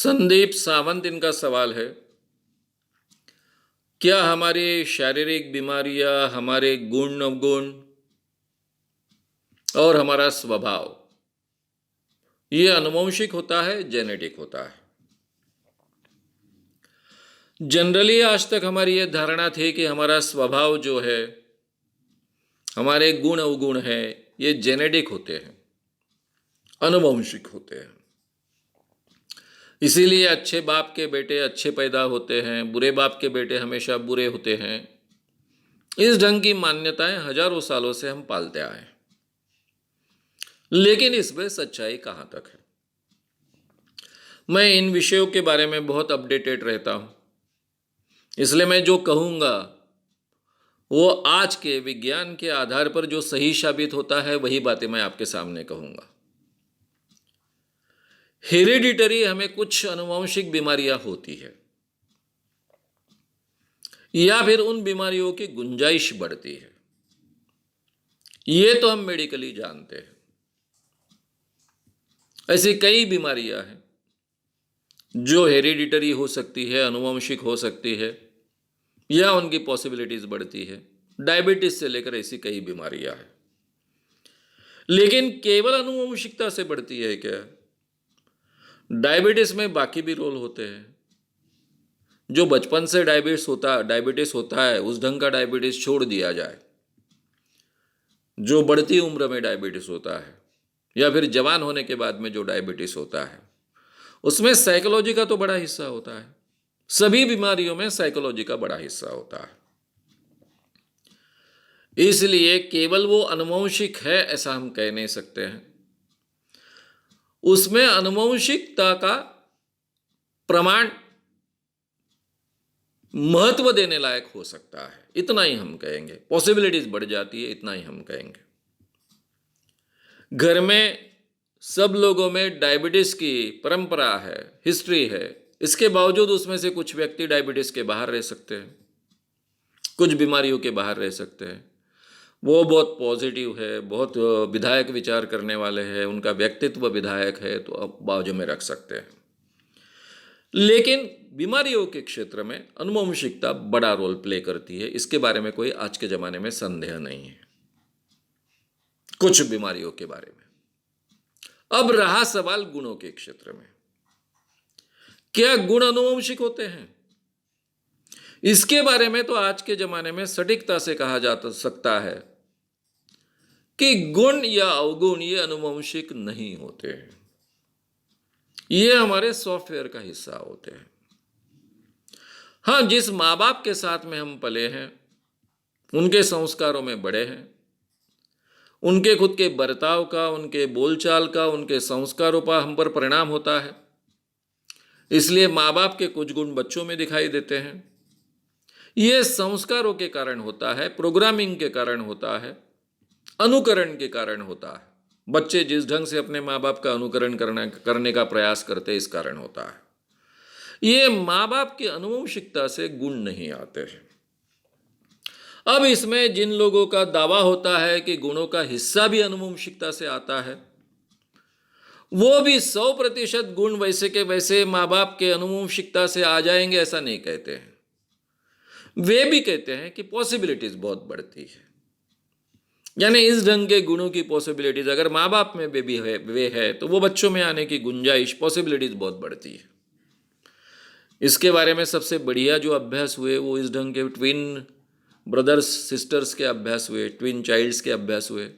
संदीप सावंत इनका सवाल है, क्या हमारी शारीरिक बीमारियां, हमारे गुण अवगुण और हमारा स्वभाव ये आनुवंशिक होता है, जेनेटिक होता है? जनरली आज तक हमारी ये धारणा थी कि हमारा स्वभाव जो है, हमारे गुण अवगुण है, ये जेनेटिक होते हैं, आनुवंशिक होते हैं। इसीलिए अच्छे बाप के बेटे अच्छे पैदा होते हैं, बुरे बाप के बेटे हमेशा बुरे होते हैं। इस ढंग की मान्यताएं हजारों सालों से हम पालते आए हैं। लेकिन इसमें सच्चाई कहां तक है? मैं इन विषयों के बारे में बहुत अपडेटेड रहता हूं, इसलिए मैं जो कहूंगा वो आज के विज्ञान के आधार पर जो सही साबित होता है वही बातें मैं आपके सामने कहूंगा। हेरिडिटरी हमें कुछ आनुवंशिक बीमारियां होती है या फिर उन बीमारियों की गुंजाइश बढ़ती है, ये तो हम मेडिकली जानते हैं। ऐसी कई बीमारियां हैं जो हेरिडिटरी हो सकती है, आनुवंशिक हो सकती है या उनकी पॉसिबिलिटीज बढ़ती है। डायबिटीज से लेकर ऐसी कई बीमारियां हैं। लेकिन केवल आनुवंशिकता से बढ़ती है क्या? डायबिटीज में बाकी भी रोल होते हैं। जो बचपन से डायबिटीज होता है उस ढंग का डायबिटीज छोड़ दिया जाए, जो बढ़ती उम्र में डायबिटीज होता है या फिर जवान होने के बाद में जो डायबिटीज होता है, उसमें साइकोलॉजी का तो बड़ा हिस्सा होता है। सभी बीमारियों में साइकोलॉजी का बड़ा हिस्सा होता है। इसलिए केवल वो आनुवंशिक है ऐसा हम कह नहीं सकते हैं। उसमें आनुवंशिकता का प्रमाण महत्व देने लायक हो सकता है, इतना ही हम कहेंगे। पॉसिबिलिटीज बढ़ जाती है, इतना ही हम कहेंगे। घर में सब लोगों में डायबिटीज की परंपरा है, हिस्ट्री है, इसके बावजूद उसमें से कुछ व्यक्ति डायबिटीज के बाहर रह सकते हैं, कुछ बीमारियों के बाहर रह सकते हैं। वो बहुत पॉजिटिव है, बहुत विधायक विचार करने वाले हैं, उनका व्यक्तित्व विधायक है, तो अब बाजू में रख सकते हैं। लेकिन बीमारियों के क्षेत्र में आनुवंशिकता बड़ा रोल प्ले करती है, इसके बारे में कोई आज के जमाने में संदेह नहीं है, कुछ बीमारियों के बारे में। अब रहा सवाल गुणों के क्षेत्र में, क्या गुण आनुवंशिक होते हैं? इसके बारे में तो आज के जमाने में सटीकता से कहा जा सकता है कि गुण या अवगुण ये आनुवंशिक नहीं होते हैं, ये हमारे सॉफ्टवेयर का हिस्सा होते हैं। हाँ, जिस माँ बाप के साथ में हम पले हैं, उनके संस्कारों में बड़े हैं, उनके खुद के बर्ताव का, उनके बोलचाल का, उनके संस्कारों पर हम पर परिणाम होता है। इसलिए माँ बाप के कुछ गुण बच्चों में दिखाई देते हैं। ये संस्कारों के कारण होता है, प्रोग्रामिंग के कारण होता है, अनुकरण के कारण होता है। बच्चे जिस ढंग से अपने माँ बाप का अनुकरण करने का प्रयास करते हैं, इस कारण होता है। ये माँ बाप की आनुवंशिकता से गुण नहीं आते हैं। अब इसमें जिन लोगों का दावा होता है कि गुणों का हिस्सा भी आनुवंशिकता से आता है, वो भी 100% गुण वैसे के वैसे माँ बाप के आनुवंशिकता से आ जाएंगे ऐसा नहीं कहते हैं। वे भी कहते हैं कि पॉसिबिलिटीज बहुत बढ़ती है, यानी इस ढंग के गुणों की पॉसिबिलिटीज अगर माँ बाप में वे है तो वो बच्चों में आने की गुंजाइश, पॉसिबिलिटीज बहुत बढ़ती है। इसके बारे में सबसे बढ़िया जो अभ्यास हुए वो इस ढंग के ट्विन ब्रदर्स सिस्टर्स के अभ्यास हुए, ट्विन चाइल्ड्स के अभ्यास हुए।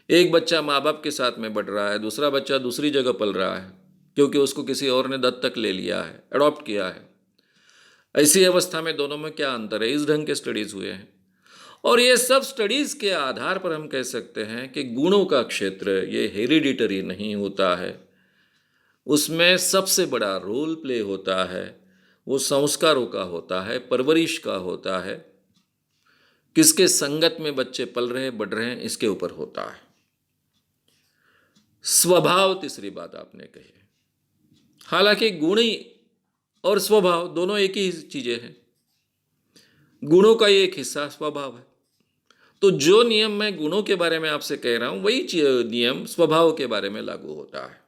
एक बच्चा माँ बाप के साथ में बढ़ रहा है, दूसरा बच्चा दूसरी जगह पल रहा है क्योंकि उसको किसी और ने दत्तक ले लिया है, अडॉप्ट किया है। ऐसी अवस्था में दोनों में क्या अंतर है, इस ढंग के स्टडीज हुए हैं। और ये सब स्टडीज के आधार पर हम कह सकते हैं कि गुणों का क्षेत्र ये हेरिडिटरी नहीं होता है, उसमें सबसे बड़ा रोल प्ले होता है वो संस्कारों का होता है, परवरिश का होता है, किसके संगत में बच्चे पल रहे बढ़ रहे हैं इसके ऊपर होता है। स्वभाव तीसरी बात आपने कही है। हालांकि गुण और स्वभाव दोनों एक ही चीजें हैं, गुणों का ही एक हिस्सा स्वभाव है। तो जो नियम मैं गुणों के बारे में आपसे कह रहा हूं वही नियम स्वभाव के बारे में लागू होता है।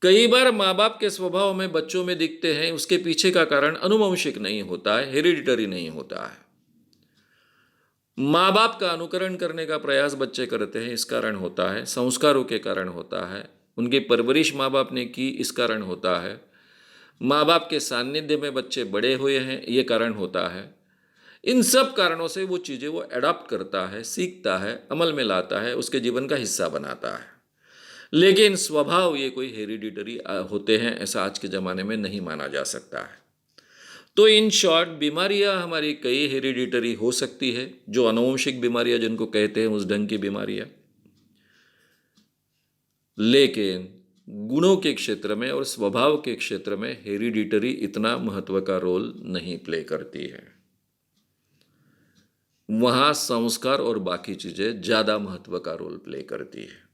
कई बार माँ बाप के स्वभाव में बच्चों में दिखते हैं, उसके पीछे का कारण अनुवंशिक नहीं होता है, हेरिडिटरी नहीं होता है। माँ बाप का अनुकरण करने का प्रयास बच्चे करते हैं, इस कारण होता है। संस्कारों के कारण होता है। उनकी परवरिश माँ बाप ने की, इस कारण होता है। माँ बाप के सानिध्य में बच्चे बड़े हुए हैं, ये कारण होता है। इन सब कारणों से वो चीज़ें वो अडॉप्ट करता है, सीखता है, अमल में लाता है, उसके जीवन का हिस्सा बनाता है। लेकिन स्वभाव ये कोई हेरिडिटरी होते हैं, ऐसा आज के ज़माने में नहीं माना जा सकता है। तो इन शॉर्ट, बीमारियां हमारी कई हेरिडिटरी हो सकती है, जो आनुवंशिक बीमारियां जिनको कहते हैं, उस ढंग की बीमारियां। लेकिन गुणों के क्षेत्र में और स्वभाव के क्षेत्र में हेरिडिटरी इतना महत्व का रोल नहीं प्ले करती है। वहाँ संस्कार और बाकी चीज़ें ज़्यादा महत्व का रोल प्ले करती है।